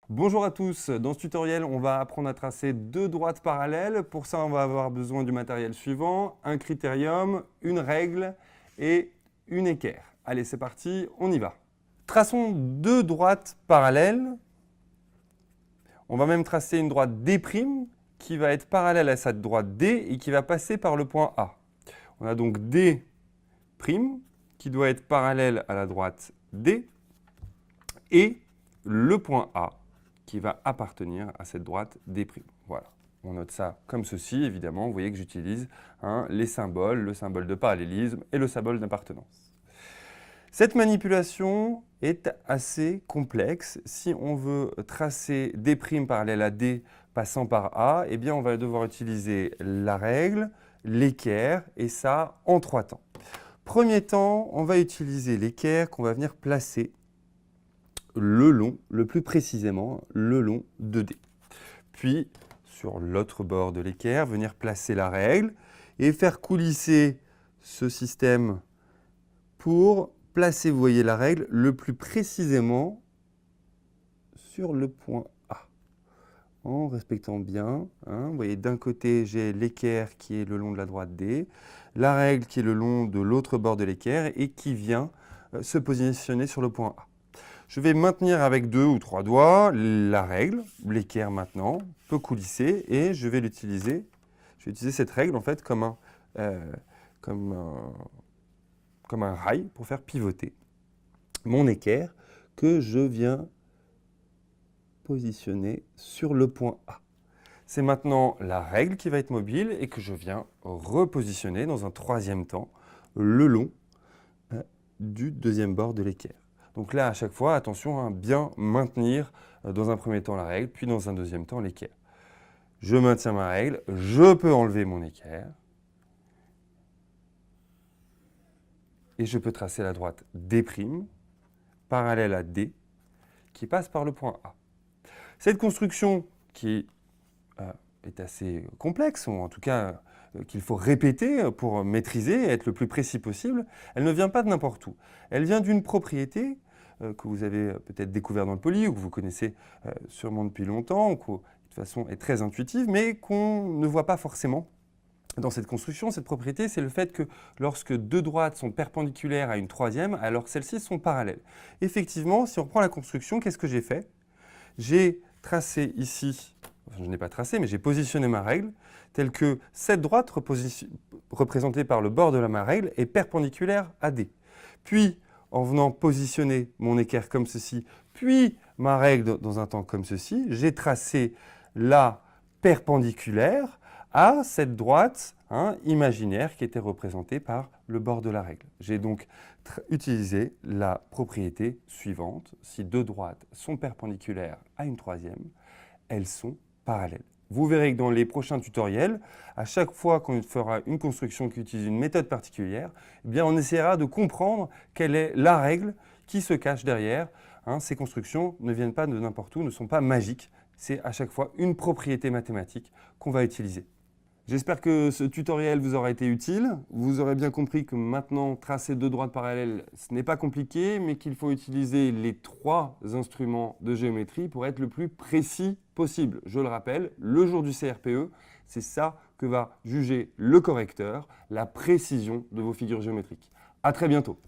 Bonjour à tous, dans ce tutoriel, on va apprendre à tracer deux droites parallèles. Pour ça, on va avoir besoin du matériel suivant, un critérium, une règle et une équerre. Allez, c'est parti, on y va. Traçons deux droites parallèles. On va même tracer une droite D' qui va être parallèle à cette droite D et qui va passer par le point A. On a donc D' qui doit être parallèle à la droite D et le point A qui va appartenir à cette droite D'. Voilà. On note ça comme ceci, évidemment. Vous voyez que j'utilise les symboles, le symbole de parallélisme et le symbole d'appartenance. Cette manipulation est assez complexe. Si on veut tracer D' parallèle à D passant par A, eh bien on va devoir utiliser la règle, l'équerre, et ça en trois temps. Premier temps, on va utiliser l'équerre qu'on va venir placer le long, le plus précisément, le long de D. Puis, sur l'autre bord de l'équerre, venir placer la règle et faire coulisser ce système pour placer, vous voyez la règle, le plus précisément sur le point A. En respectant bien, vous voyez d'un côté j'ai l'équerre qui est le long de la droite D, la règle qui est le long de l'autre bord de l'équerre et qui vient se positionner sur le point A. Je vais maintenir avec 2 ou 3 doigts la règle, l'équerre maintenant, peut coulisser et je vais utiliser cette règle en fait comme un rail pour faire pivoter mon équerre que je viens positionner sur le point A. C'est maintenant la règle qui va être mobile et que je viens repositionner dans un troisième temps le long du deuxième bord de l'équerre. Donc là, à chaque fois, attention à bien maintenir dans un premier temps la règle, puis dans un deuxième temps l'équerre. Je maintiens ma règle, je peux enlever mon équerre. Et je peux tracer la droite D', parallèle à D, qui passe par le point A. Cette construction qui est assez complexe, ou en tout cas qu'il faut répéter pour maîtriser et être le plus précis possible, elle ne vient pas de n'importe où. Elle vient d'une propriété que vous avez peut-être découvert dans le poly ou que vous connaissez sûrement depuis longtemps, ou qui de toute façon est très intuitive, mais qu'on ne voit pas forcément dans cette construction. Cette propriété, c'est le fait que lorsque deux droites sont perpendiculaires à une troisième, alors celles-ci sont parallèles. Effectivement, si on reprend la construction, qu'est-ce que j'ai fait? J'ai tracé ici, enfin, je n'ai pas tracé, mais j'ai positionné ma règle telle que cette droite représentée par le bord de ma règle est perpendiculaire à D. Puis, en venant positionner mon équerre comme ceci, puis ma règle dans un temps comme ceci, j'ai tracé la perpendiculaire à cette droite imaginaire qui était représentée par le bord de la règle. J'ai donc utilisé la propriété suivante. Si deux droites sont perpendiculaires à une troisième, elles sont parallèles. Vous verrez que dans les prochains tutoriels, à chaque fois qu'on fera une construction qui utilise une méthode particulière, eh bien on essaiera de comprendre quelle est la règle qui se cache derrière. Ces constructions ne viennent pas de n'importe où, ne sont pas magiques. C'est à chaque fois une propriété mathématique qu'on va utiliser. J'espère que ce tutoriel vous aura été utile. Vous aurez bien compris que maintenant, tracer deux droites parallèles, ce n'est pas compliqué, mais qu'il faut utiliser les trois instruments de géométrie pour être le plus précis possible. Je le rappelle, le jour du CRPE, c'est ça que va juger le correcteur, la précision de vos figures géométriques. À très bientôt.